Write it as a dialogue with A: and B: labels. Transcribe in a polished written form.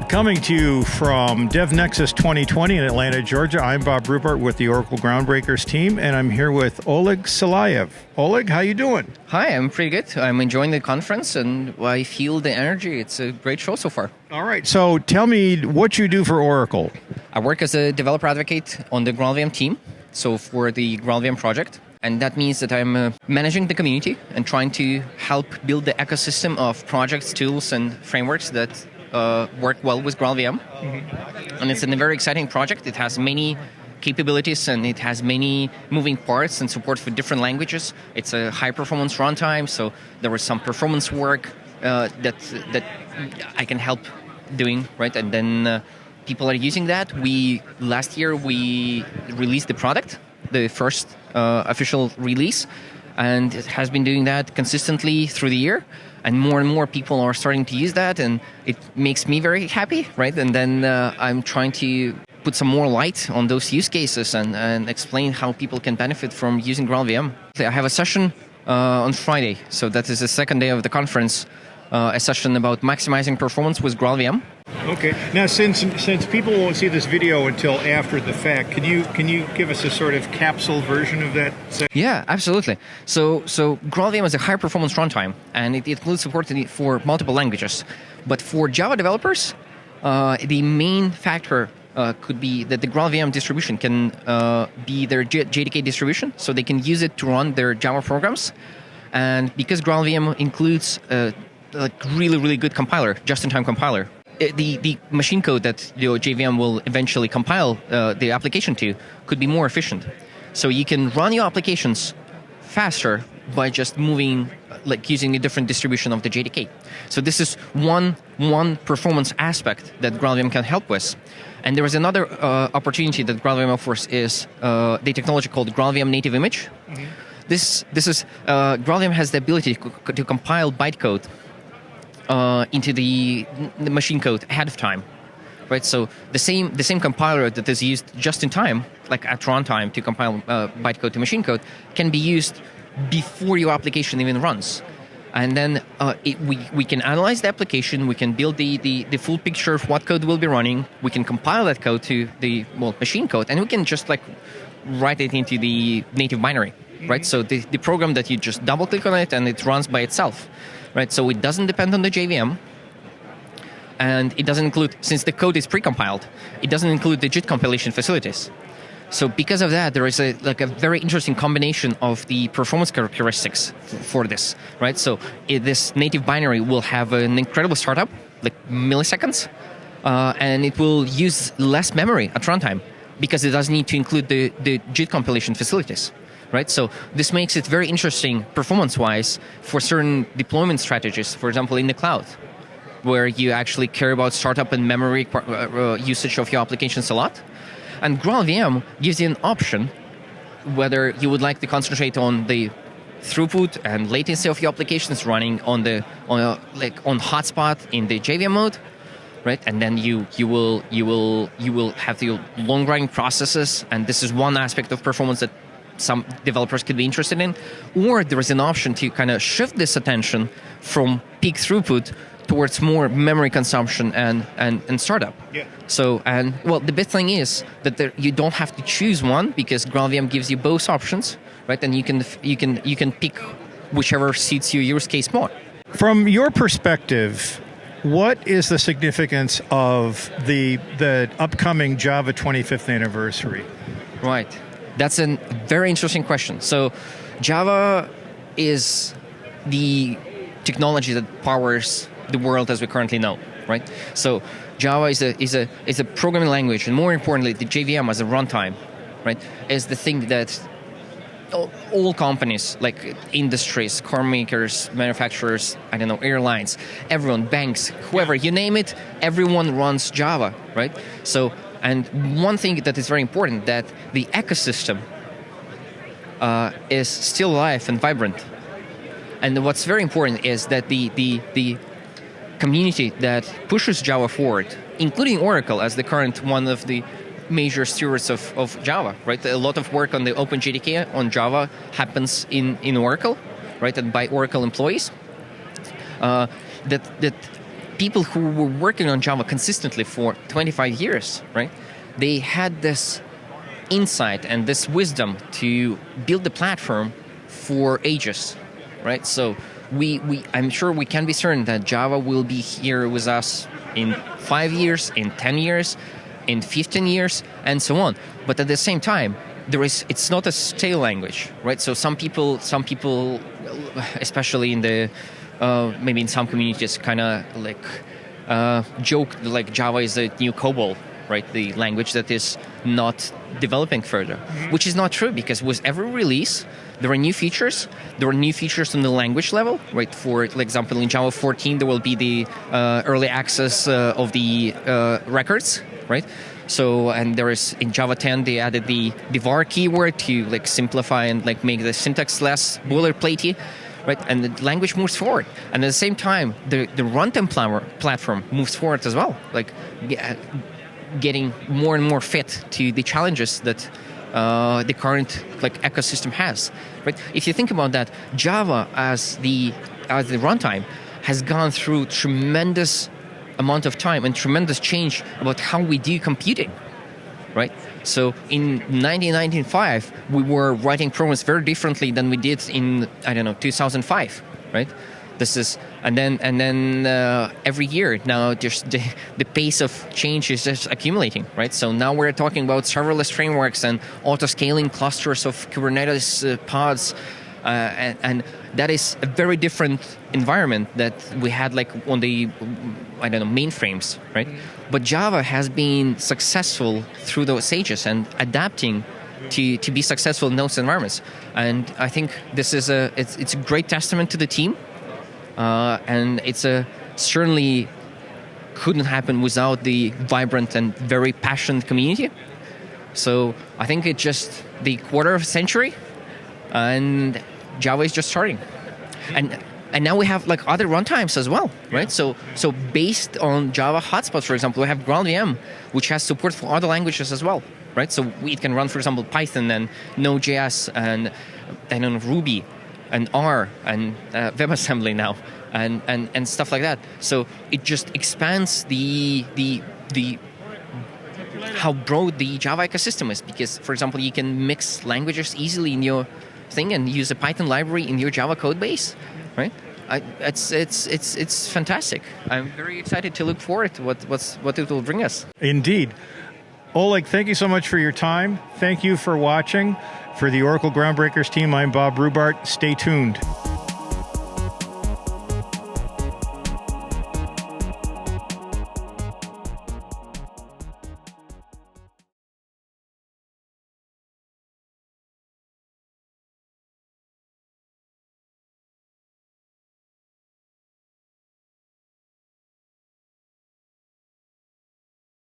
A: Coming to you from DevNexus 2020 in Atlanta, Georgia, I'm Bob Rupert with the Oracle Groundbreakers team, and I'm here with Oleg Selajev. Oleg, how you doing?
B: Hi, I'm pretty good. I'm enjoying the conference, and I feel the energy. It's a great show so far.
A: All right, so tell me what you do for Oracle.
B: I work as a developer advocate on the GraalVM team, so for the GraalVM project. And that means that I'm managing the community and trying to help build the ecosystem of projects, tools, and frameworks that work well with GraalVM. Mm-hmm. And it's a very exciting project. It has many capabilities and it has many moving parts and support for different languages. It's a high-performance runtime, so there was some performance work that I can help doing, right? And then people are using that. Last year we released the product, the first official release, and it has been doing that consistently through the year. And more people are starting to use that, and it makes me very happy, right? And then I'm trying to put some more light on those use cases and explain how people can benefit from using GraalVM. I have a session on Friday, so that is the second day of the conference, a session about maximizing performance with GraalVM.
A: Okay. Now, since people won't see this video until after the fact, can you give us a sort of capsule version of that?
B: Yeah, absolutely. So GraalVM is a high-performance runtime, and it includes support for multiple languages. But for Java developers, the main factor could be that the GraalVM distribution can be their JDK distribution, so they can use it to run their Java programs. And because GraalVM includes a really good compiler, just-in-time compiler, the machine code that JVM will eventually compile the application to could be more efficient. So you can run your applications faster by just moving, like using a different distribution of the JDK. So this is one performance aspect that GraalVM can help with. And there is another opportunity that GraalVM offers is the technology called GraalVM native image. Mm-hmm. This is GraalVM has the ability to compile bytecode into the machine code ahead of time, right? So the same compiler that is used just in time, like at runtime to compile bytecode to machine code, can be used before your application even runs. And then we can analyze the application, we can build the full picture of what code will be running, we can compile that code to the machine code, and we can just like write it into the native binary, right? So the program that you just double click on it and it runs by itself. Right, so it doesn't depend on the JVM, and it doesn't include, since the code is precompiled, it doesn't include the JIT compilation facilities. So because of that, there is a very interesting combination of the performance characteristics for this, right? So this native binary will have an incredible startup, like milliseconds, and it will use less memory at runtime because it doesn't need to include the JIT compilation facilities. Right, so this makes it very interesting performance-wise for certain deployment strategies, for example, in the cloud, where you actually care about startup and memory usage of your applications a lot. And GraalVM gives you an option whether you would like to concentrate on the throughput and latency of your applications running on hotspot in the JVM mode, right? And then you will have the long-running processes, and this is one aspect of performance that some developers could be interested in, or there is an option to kind of shift this attention from peak throughput towards more memory consumption and startup. Yeah. So, the best thing is that you don't have to choose one because GraalVM gives you both options, right? And you can pick whichever suits your use case more.
A: From your perspective, what is the significance of the upcoming Java 25th anniversary?
B: Right. That's a very interesting question. So Java is the technology that powers the world as we currently know, right? So Java is a programming language, and more importantly, the JVM as a runtime, right, is the thing that all companies, like industries, car makers, manufacturers, airlines, everyone, banks, whoever, you name it, everyone runs Java, right? So, and one thing that is very important, that the ecosystem is still alive and vibrant. And what's very important is that the community that pushes Java forward, including Oracle as the current one of the major stewards of Java, right? A lot of work on the OpenJDK on Java happens in Oracle, right? And by Oracle employees. That people who were working on Java consistently for 25 years, right? They had this insight and this wisdom to build the platform for ages, right? So I'm sure we can be certain that Java will be here with us in 5 years, in 10 years, in 15 years, and so on. But at the same time, it's not a stale language, right? So some people, especially in the maybe in some communities, kind of like joke like Java is the new COBOL, right? The language that is not developing further, which is not true, because with every release, there are new features. There are new features on the language level, right? For example, in Java 14, there will be the early access of the records, right? So, and there is in Java 10, they added the var keyword to like simplify and like make the syntax less boilerplatey, right? And the language moves forward. And at the same time, the runtime platform moves forward as well, like getting more and more fit to the challenges that the current like ecosystem has, right? If you think about that, Java as the runtime has gone through tremendous amount of time and tremendous change about how we do computing, right? So in 1995, we were writing programs very differently than we did in 2005, right? This is and then every year now just the pace of change is just accumulating, right? So now we're talking about serverless frameworks and auto-scaling clusters of Kubernetes pods, and that is a very different environment that we had like on the mainframes, right? But Java has been successful through those ages and adapting to be successful in those environments. And I think this is it's a great testament to the team. And it's certainly couldn't happen without the vibrant and very passionate community. So I think it's just the quarter of a century, and Java is just starting. And now we have like other runtimes as well, right? So based on Java hotspots, for example, we have GraalVM, which has support for other languages as well, right? So it can run, for example, Python and Node.js and Ruby and R and WebAssembly now, and stuff like that. So it just expands the how broad the Java ecosystem is, because, for example, you can mix languages easily in your thing and use a Python library in your Java code base, right? It's fantastic. I'm very excited to look forward to what it will bring us.
A: Indeed. Oleg, thank you so much for your time. Thank you for watching. For the Oracle Groundbreakers team, I'm Bob Rubart. Stay tuned.